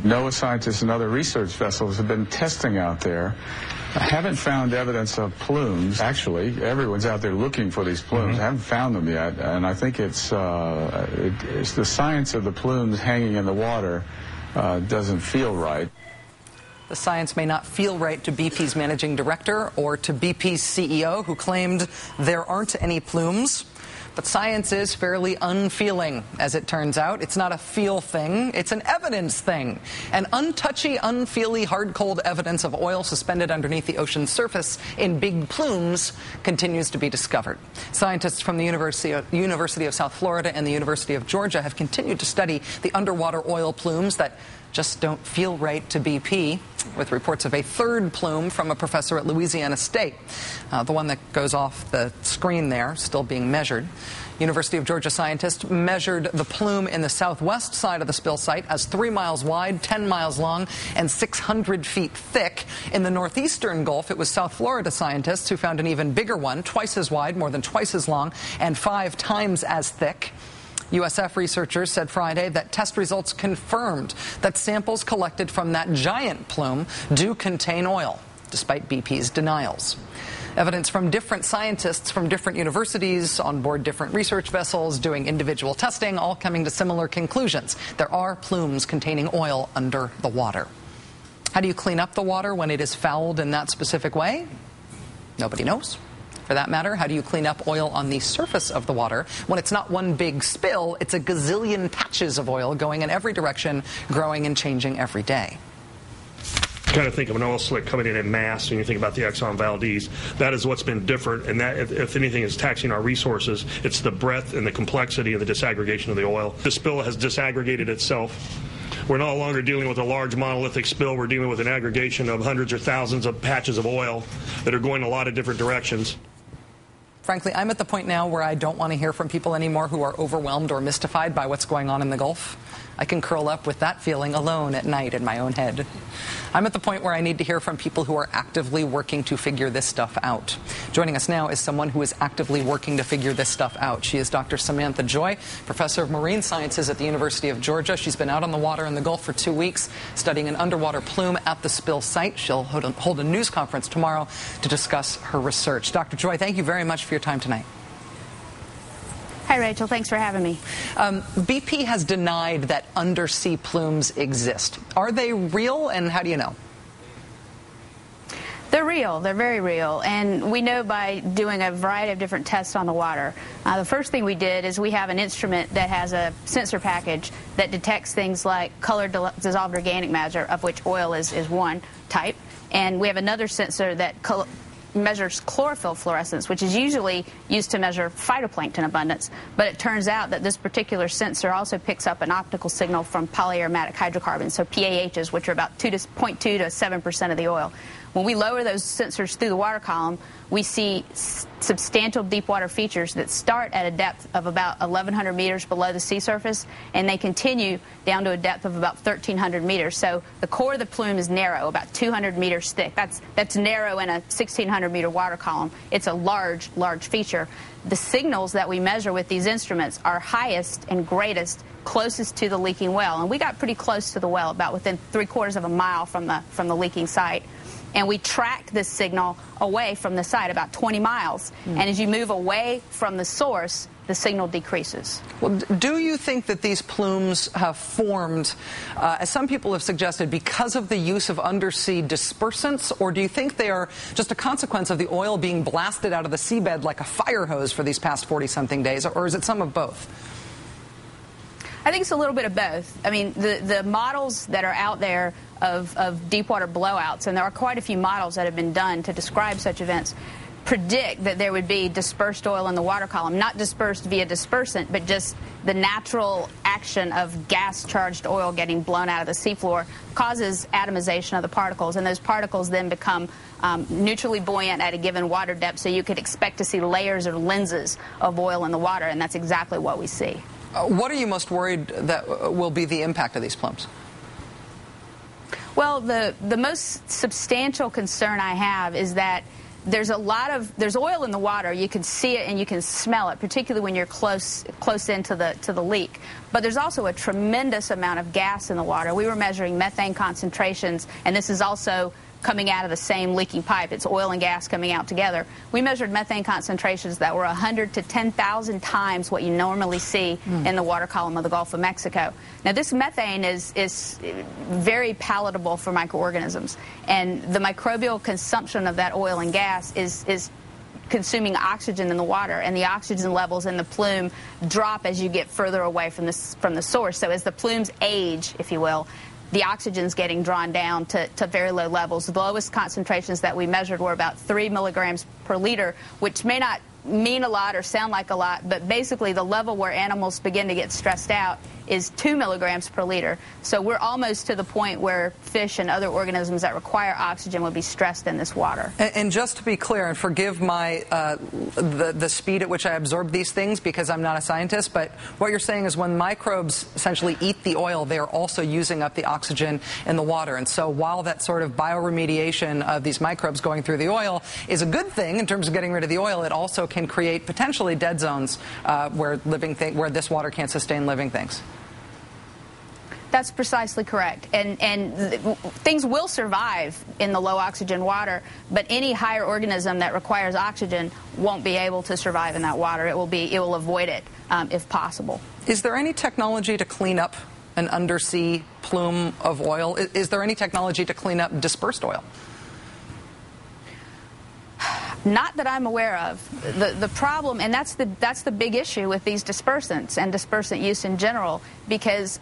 NOAA scientists and other research vessels have been testing out there. I haven't found evidence of plumes. Actually, everyone's out there looking for these plumes. I haven't found them yet, and I think it's the science of the plumes hanging in the water doesn't feel right. The science may not feel right to BP's managing director or to BP's CEO, who claimed there aren't any plumes. But science is fairly unfeeling, as it turns out. It's not a feel thing, it's an evidence thing. And untouchy, unfeely, hard-cold evidence of oil suspended underneath the ocean's surface in big plumes continues to be discovered. Scientists from the University of South Florida and the University of Georgia have continued to study the underwater oil plumes that just don't feel right to BP, with reports of a third plume from a professor at Louisiana State. The one that goes off the screen there, still being measured. University of Georgia scientists measured the plume in the southwest side of the spill site as 3 miles wide, 10 miles long, and 600 feet thick. In the northeastern Gulf, it was South Florida scientists who found an even bigger one, twice as wide, more than twice as long, and 5 times as thick. USF researchers said Friday that test results confirmed that samples collected from that giant plume do contain oil, despite BP's denials. Evidence from different scientists from different universities on board different research vessels doing individual testing, all coming to similar conclusions. There are plumes containing oil under the water. How do you clean up the water when it is fouled in that specific way? Nobody knows. For that matter, how do you clean up oil on the surface of the water when it's not one big spill, it's a gazillion patches of oil going in every direction, growing and changing every day? Kind of think of an oil slick coming in mass when you think about the Exxon Valdez. That is what's been different, and that, if anything, is taxing our resources. It's the breadth and the complexity and the disaggregation of the oil. The spill has disaggregated itself. We're no longer dealing with a large monolithic spill. We're dealing with an aggregation of hundreds or thousands of patches of oil that are going a lot of different directions. Frankly, I'm at the point now where I don't want to hear from people anymore who are overwhelmed or mystified by what's going on in the Gulf. I can curl up with that feeling alone at night in my own head. I'm at the point where I need to hear from people who are actively working to figure this stuff out. Joining us now is someone who is actively working to figure this stuff out. She is Dr. Samantha Joy, professor of marine sciences at the University of Georgia. She's been out on the water in the Gulf for 2 weeks, studying an underwater plume at the spill site. She'll hold a news conference tomorrow to discuss her research. Dr. Joy, thank you very much for your time tonight. Hi, Rachel. Thanks for having me. BP has denied that undersea plumes exist. Are they real, and how do you know? They're real. They're very real. And we know by doing a variety of different tests on the water. The first thing we did is we have an instrument that has a sensor package that detects things like color dissolved organic matter, of which oil is one type. And we have another sensor that measures chlorophyll fluorescence, which is usually used to measure phytoplankton abundance. But it turns out that this particular sensor also picks up an optical signal from polyaromatic hydrocarbons, so PAHs, which are about 0.2 to 7% of the oil. When we lower those sensors through the water column, we see substantial deep water features that start at a depth of about 1,100 meters below the sea surface, and they continue down to a depth of about 1,300 meters. So the core of the plume is narrow, about 200 meters thick. That's narrow in a 1,600-meter water column. It's a large, large feature. The signals that we measure with these instruments are highest and greatest closest to the leaking well, and we got pretty close to the well, about within 3/4 of a mile from the leaking site. And we track this signal away from the site about 20 miles. And as you move away from the source, the signal decreases. Well, do you think that these plumes have formed, as some people have suggested, because of the use of undersea dispersants, or do you think they are just a consequence of the oil being blasted out of the seabed like a fire hose for these past 40-something days, or is it some of both? I think it's a little bit of both. I mean, the models that are out there of deep water blowouts, and there are quite a few models that have been done to describe such events, predict that there would be dispersed oil in the water column, not dispersed via dispersant, but just the natural action of gas-charged oil getting blown out of the seafloor causes atomization of the particles, and those particles then become neutrally buoyant at a given water depth, so you could expect to see layers or lenses of oil in the water, and that's exactly what we see. What are you most worried that will be the impact of these plumes? Well, the most substantial concern I have is that there's oil in the water. You can see it and you can smell it, particularly when you're close into the leak. But there's also a tremendous amount of gas in the water. We were measuring methane concentrations, and this is also coming out of the same leaking pipe. It's oil and gas coming out together. We measured methane concentrations that were 100 to 10,000 times what you normally see in the water column of the Gulf of Mexico. Now, this methane is very palatable for microorganisms, and the microbial consumption of that oil and gas is consuming oxygen in the water, and the oxygen levels in the plume drop as you get further away from the source. So as the plumes age, if you will, the oxygen's getting drawn down to very low levels. The lowest concentrations that we measured were about 3 milligrams per liter, which may not mean a lot or sound like a lot, but basically the level where animals begin to get stressed out is 2 milligrams per liter. So we're almost to the point where fish and other organisms that require oxygen would be stressed in this water. And just to be clear, and forgive my the speed at which I absorb these things because I'm not a scientist, but what you're saying is when microbes essentially eat the oil, they are also using up the oxygen in the water. And so while that sort of bioremediation of these microbes going through the oil is a good thing in terms of getting rid of the oil, it also can create potentially dead zones where this water can't sustain living things. That's precisely correct. And things will survive in the low oxygen water, but any higher organism that requires oxygen won't be able to survive in that water. It will avoid it if possible. Is there any technology to clean up an undersea plume of oil? Is there any technology to clean up dispersed oil? Not that I'm aware of. The problem, and that's the big issue with these dispersants and dispersant use in general, because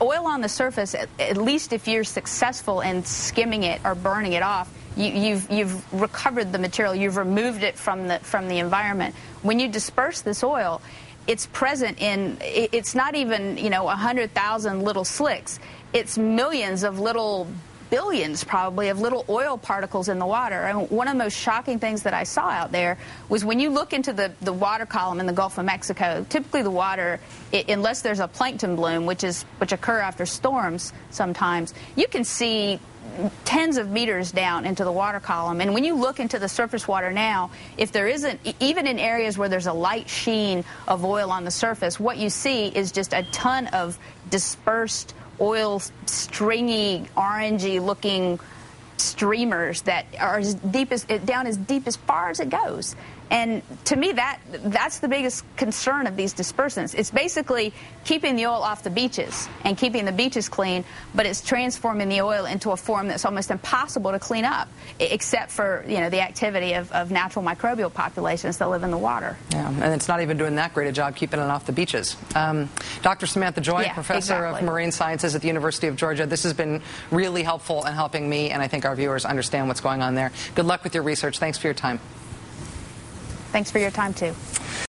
oil on the surface, at least if you're successful in skimming it or burning it off, you've recovered the material, you've removed it from the environment. When you disperse this oil, it's present in, it's not even 100,000 little slicks. It's millions of little, billions probably, of little oil particles in the water. And one of the most shocking things that I saw out there was when you look into the water column in the Gulf of Mexico, typically the water, unless there's a plankton bloom, which occur after storms sometimes, you can see tens of meters down into the water column. And when you look into the surface water now, if there isn't, even in areas where there's a light sheen of oil on the surface, what you see is just a ton of dispersed oil, stringy, orangey looking streamers that are down as deep as far as it goes. And to me, that's the biggest concern of these dispersants. It's basically keeping the oil off the beaches and keeping the beaches clean, but it's transforming the oil into a form that's almost impossible to clean up, except for the activity of natural microbial populations that live in the water. Yeah, and it's not even doing that great a job keeping it off the beaches. Dr. Samantha Joy, professor of marine sciences at the University of Georgia, this has been really helpful in helping me and I think our viewers understand what's going on there. Good luck with your research. Thanks for your time. Thanks for your time, too.